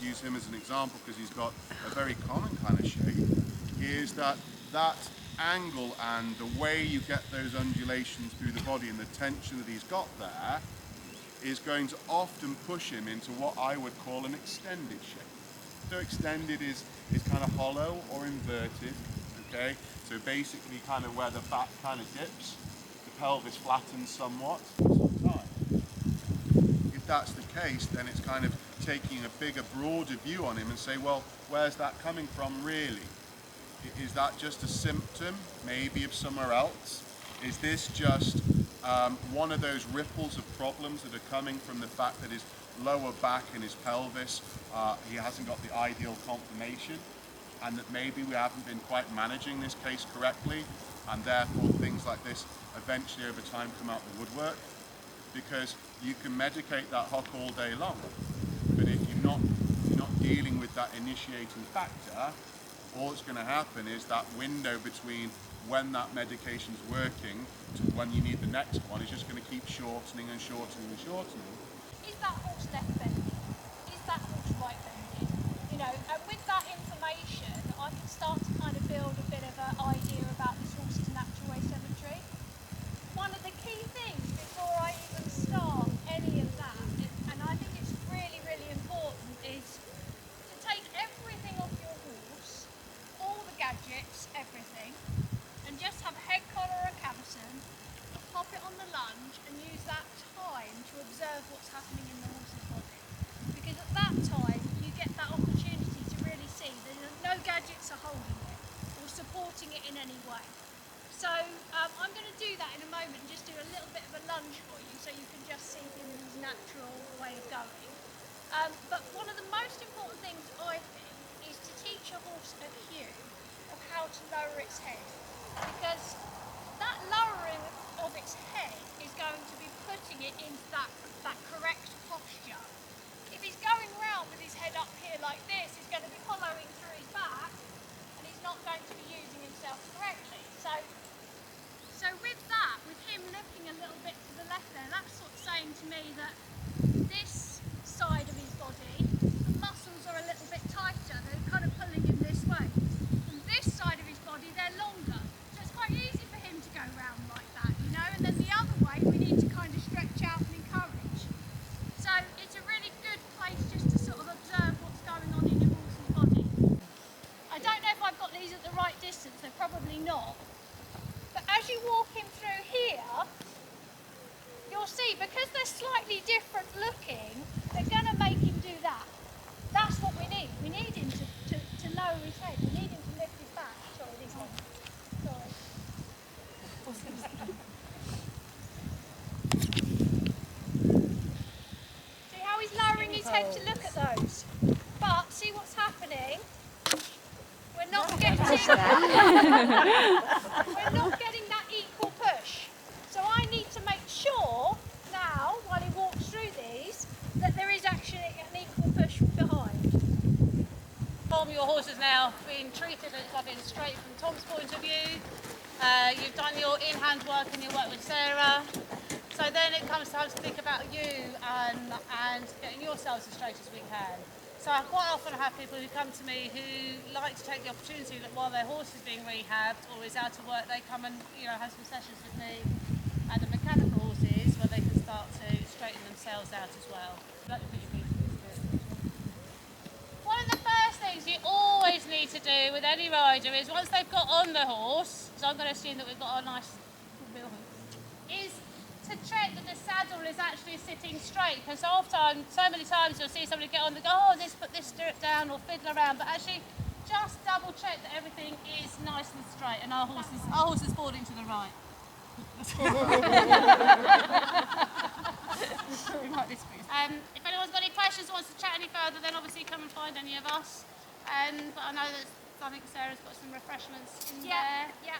Use him as an example because he's got a very common kind of shape, is that angle and the way you get those undulations through the body and the tension that he's got there is going to often push him into what I would call an extended shape. So extended is kind of hollow or inverted, okay? So basically kind of where the back kind of dips, the pelvis flattens somewhat. If that's the case, then it's kind of taking a bigger, broader view on him and say, well, where's that coming from really? Is that just a symptom, maybe, of somewhere else? Is this just one of those ripples of problems that are coming from the fact that his lower back and his pelvis, he hasn't got the ideal conformation, and that maybe we haven't been quite managing this case correctly, and therefore things like this eventually over time come out the woodwork? Because you can medicate that hock all day long, but if you're not dealing with that initiating factor, all that's going to happen is that window between when that medication's working to when you need the next one is just going to keep shortening and shortening and shortening. Is that horse left bending? Is that horse right bending? You know, and with that information, I can start to kind of build a bit of an idea about this horse's natural asymmetry. One of the key things before I even start any of that, and I think it's really, really important, is to take everything off your horse, all the gadgets, everything, and just have a head collar or a cavesson, pop it on the lunge and use that time to observe what's happening in the horse's body. Because at that time, you get that opportunity to really see that no gadgets are holding it or supporting it in any way. So I'm going to do that in a moment and just do a little bit of a lunge for you so you can just see his natural way of going. But one of the most important things I think is to teach a horse a cue of how to lower its head, because that lowering of its head is going to be putting it into that correct posture. If he's going round with his head up here like this, he's going to be hollowing through his back and he's not going to be using himself correctly. So with that, with him looking a little bit to the left there, that's sort of saying to me that this side of his body, the muscles are a little bit tighter, they're kind of pulling him this way. And this side of his body, they're longer. So it's quite easy for him to go round like that, you know, and then the other way we need to kind of stretch out and encourage. So it's a really good place just to sort of observe what's going on in your horse's body. I don't know if I've got these at the right distance, they're probably not. But as you walk him through here, you'll see, because they're slightly different looking, they're going to make him do that. That's what we need. We need him to lower his head. We need him to lift his back. Sorry, these ones. Sorry. See how he's lowering his head to look at those? But see what's happening? We're not getting that equal push. So I need to make sure now, while he walks through these, that there is actually an equal push behind. Tom, your horse has now been treated as having straight from Tom's point of view. You've done your in-hand work and your work with Sarah. So then it comes time to think about you and getting yourselves as straight as we can. So I quite often have people who come to me who like to take the opportunity that while their horse is being rehabbed or is out of work, they come and have some sessions with me and the mechanical horses where they can start to straighten themselves out as well. One of the first things you always need to do with any rider is once they've got on the horse, so I'm going to assume that we've got a nice is to check that the saddle is actually sitting straight, because so many times you'll see somebody get on and go, oh, let's put this stirrup down or fiddle around, but actually just double check that everything is nice and straight and our horse is falling to the right. If anyone's got any questions or wants to chat any further, then obviously come and find any of us. But I know that I think Sarah's got some refreshments in there. Yeah.